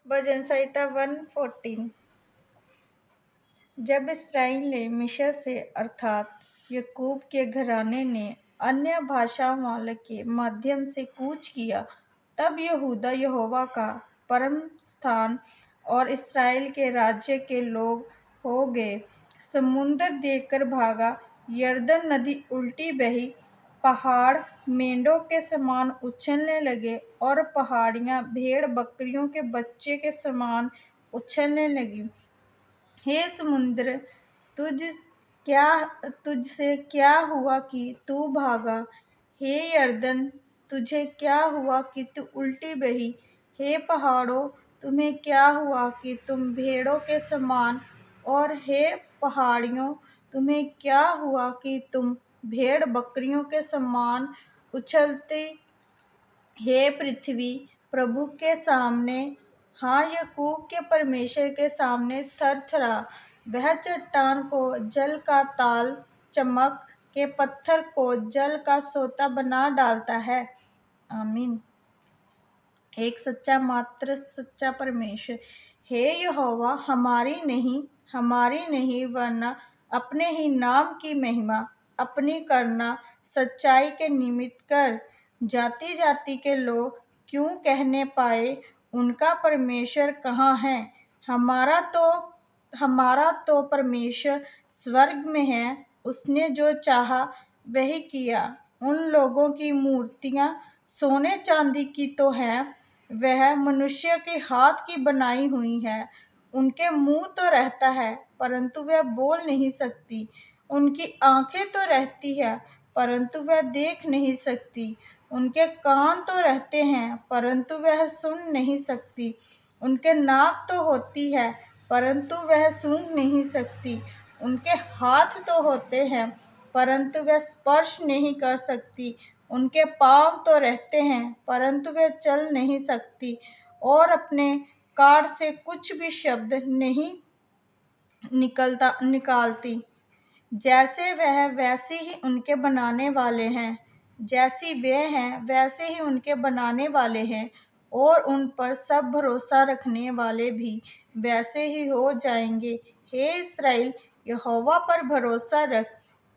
भजन संहिता 114। जब इस्राएल ने मिस्र से अर्थात याकूब के घराने ने अन्य भाषा वाले के माध्यम से कूच किया, तब यहूदा यहोवा का परम स्थान और इस्राएल के राज्य के लोग हो गए। समुद्र देखकर भागा, यरदन नदी उल्टी बही, पहाड़ मेंढों के समान उछलने लगे और पहाड़ियां भेड़ बकरियों के बच्चे के समान उछलने लगी। हे समुद्र, तुझ क्या तुझसे क्या हुआ कि तू भागा? हे यरदन, तुझे क्या हुआ कि तू उल्टी बही? हे पहाड़ों, तुम्हें क्या हुआ कि तुम भेड़ों के समान? और हे पहाड़ियों, तुम्हें क्या हुआ कि तुम भेड़ बकरियों के समान उछलती? हे पृथ्वी प्रभु के सामने, हाँ याकूब के परमेश्वर के सामने थरथरा। वह चट्टान को जल का ताल, चमक के पत्थर को जल का सोता बना डालता है। आमीन। एक सच्चा मात्र सच्चा परमेश्वर। हे यहोवा, हमारी नहीं वरना अपने ही नाम की महिमा अपनी करना सच्चाई के निमित्त कर। जाति जाति के लोग क्यों कहने पाए, उनका परमेश्वर कहाँ है? हमारा तो परमेश्वर स्वर्ग में है, उसने जो चाहा वही किया। उन लोगों की मूर्तियां सोने चांदी की तो हैं, वह मनुष्य के हाथ की बनाई हुई है। उनके मुंह तो रहता है परंतु वह बोल नहीं सकती, उनकी आंखें तो रहती है परंतु वह देख नहीं सकती, उनके कान तो रहते हैं परंतु वह सुन नहीं सकती, उनके नाक तो होती है परंतु वह सूंघ नहीं सकती, उनके हाथ तो होते हैं परंतु वह स्पर्श नहीं कर सकती, उनके पांव तो रहते हैं परंतु वह चल नहीं सकती और अपने कान से कुछ भी शब्द नहीं निकालती। जैसे वह वैसे ही उनके बनाने वाले हैं, जैसी वे हैं वैसे ही उनके बनाने वाले हैं, और उन पर सब भरोसा रखने वाले भी वैसे ही हो जाएंगे। हे इस्राएल, यहोवा पर भरोसा रख,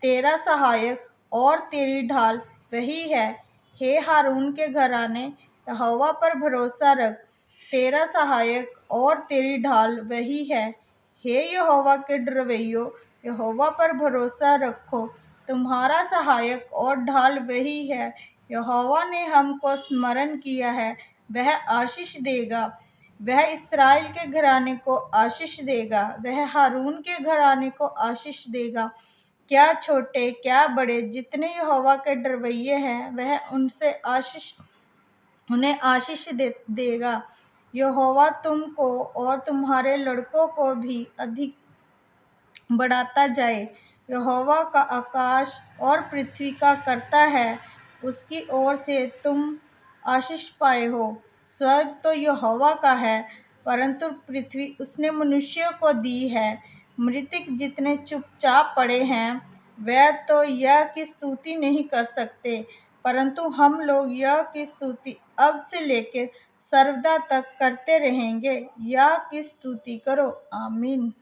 तेरा सहायक और तेरी ढाल वही है। हे हारून के घराने, यहोवा पर भरोसा रख, तेरा सहायक और तेरी ढाल वही है। हे यहोवा के डरवैयों, यहोवा पर भरोसा रखो, तुम्हारा सहायक और ढाल वही है। यहोवा ने हमको स्मरण किया है, वह आशीष देगा। वह इस्राएल के घराने को आशीष देगा, वह हारून के घराने को आशीष देगा। क्या छोटे क्या बड़े जितने यहोवा के डरवैये हैं, वह उन्हें आशीष देगा। यहोवा तुमको और तुम्हारे लड़कों को भी अधिक बढ़ाता जाए। यहोवा का आकाश और पृथ्वी का करता है, उसकी ओर से तुम आशीष पाए हो। स्वर्ग तो यहोवा का है परंतु पृथ्वी उसने मनुष्यों को दी है। मृतक जितने चुपचाप पड़े हैं वह तो यह की स्तुति नहीं कर सकते, परंतु हम लोग यह की स्तुति अब से लेकर सर्वदा तक करते रहेंगे। यह की स्तुति करो। आमीन।